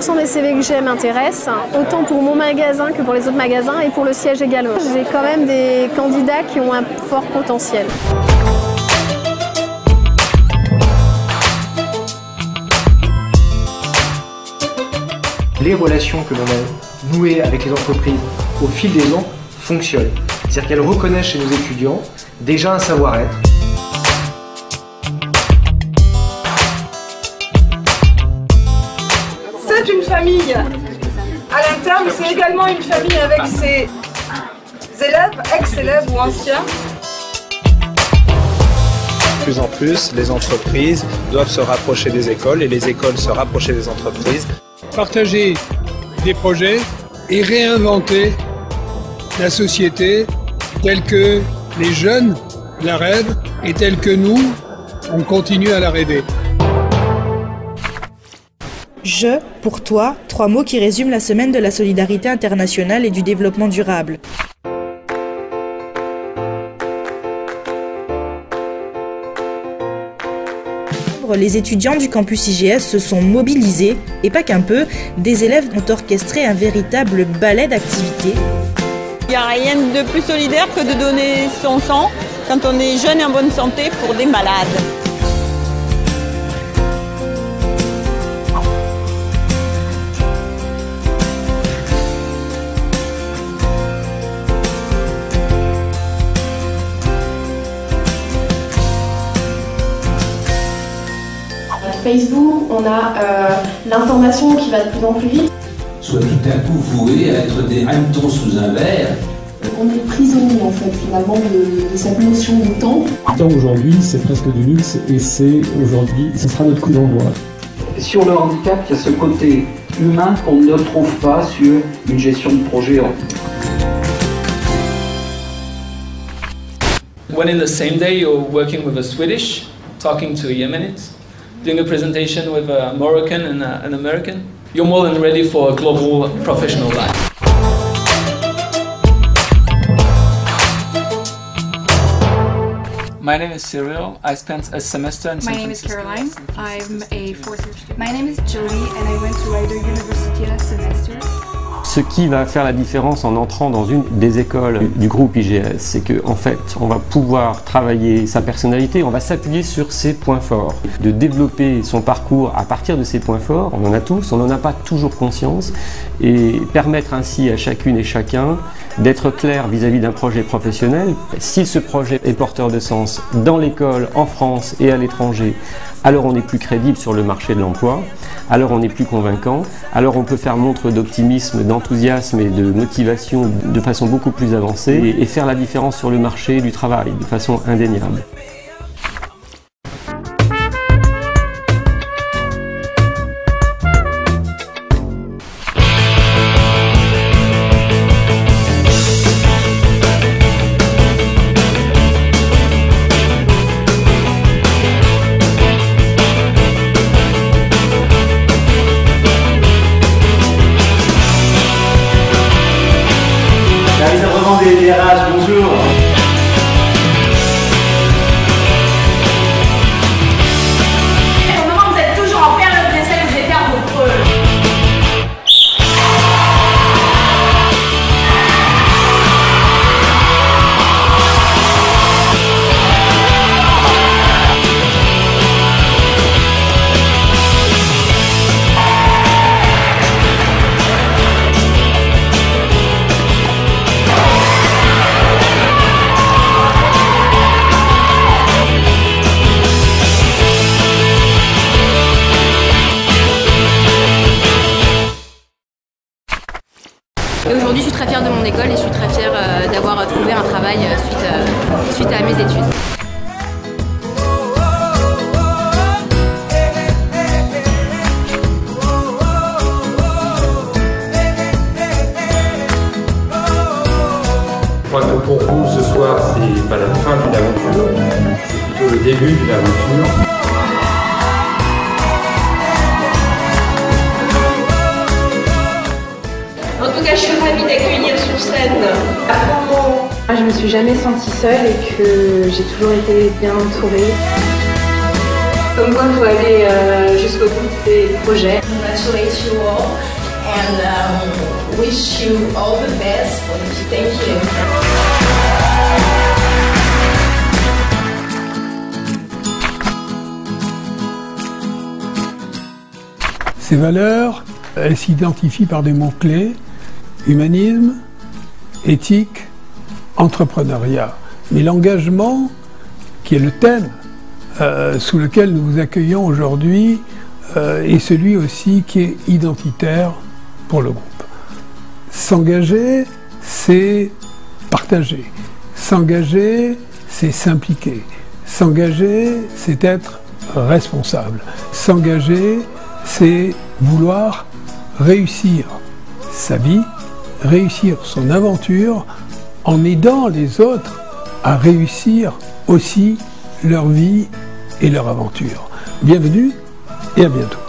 80% des CV que j'ai m'intéressent, autant pour mon magasin que pour les autres magasins et pour le siège également. J'ai quand même des candidats qui ont un fort potentiel. Les relations que l'on a nouées avec les entreprises au fil des ans fonctionnent. C'est-à-dire qu'elles reconnaissent chez nos étudiants déjà un savoir-être. C'est une famille à l'interne, mais c'est également une famille avec ses élèves, ex-élèves ou anciens. De plus en plus, les entreprises doivent se rapprocher des écoles et les écoles se rapprocher des entreprises. Partager des projets et réinventer la société telle que les jeunes la rêvent et telle que nous, on continue à la rêver. Je, pour toi, 3 mots qui résument la semaine de la solidarité internationale et du développement durable. Les étudiants du campus IGS se sont mobilisés, et pas qu'un peu, des élèves ont orchestré un véritable ballet d'activités. Il n'y a rien de plus solidaire que de donner son sang quand on est jeune et en bonne santé pour des malades. Facebook, on a l'information qui va de plus en plus vite. Soit tout à coup voué à être des hannetons sous un verre. On est prisonnier en fait finalement de cette notion de temps. Le temps aujourd'hui c'est presque du luxe et c'est aujourd'hui, ce sera notre coup d'envoi. Sur le handicap, il y a ce côté humain qu'on ne trouve pas sur une gestion de projet. When in the same day you're working with a Swedish, talking to a Yemenite, doing a presentation with a Moroccan and an American, you're more than ready for a global professional life. My name is Cyril. I spent a semester in San Francisco. My name is Caroline. I'm a fourth-year student. My name is Jodie and I went to Rider University last semester. Ce qui va faire la différence en entrant dans une des écoles du groupe IGS, c'est qu'en fait, on va pouvoir travailler sa personnalité, on va s'appuyer sur ses points forts, de développer son parcours à partir de ses points forts. On en a tous, on n'en a pas toujours conscience, et permettre ainsi à chacune et chacun d'être clair vis-à-vis d'un projet professionnel. Si ce projet est porteur de sens dans l'école, en France et à l'étranger, alors on est plus crédible sur le marché de l'emploi, alors on est plus convaincant, alors on peut faire montre d'optimisme, d'enthousiasme et de motivation de façon beaucoup plus avancée et faire la différence sur le marché du travail de façon indéniable. Des DRH, bonjour. Au moment où vous êtes toujours en période d'essai, vous allez faire vos preuves. Et aujourd'hui, je suis très fière de mon école et je suis très fière d'avoir trouvé un travail suite à mes études. Je crois que pour vous, ce soir, c'est pas la fin de l'aventure, c'est plutôt le début de l'aventure. En tout cas, je suis ravie d'accueillir sur scène. Moi, je me suis jamais sentie seule et que j'ai toujours été bien entourée. Comme quoi, il faut aller jusqu'au bout de ses projets. Congratulate you all and wish you all the best. Thank you. Ces valeurs, elles s'identifient par des mots-clés: humanisme, éthique, entrepreneuriat. Mais l'engagement, qui est le thème sous lequel nous vous accueillons aujourd'hui, est celui aussi qui est identitaire pour le groupe. S'engager, c'est partager. S'engager, c'est s'impliquer. S'engager, c'est être responsable. S'engager, c'est vouloir réussir sa vie, réussir son aventure, en aidant les autres à réussir aussi leur vie et leur aventure. Bienvenue et à bientôt.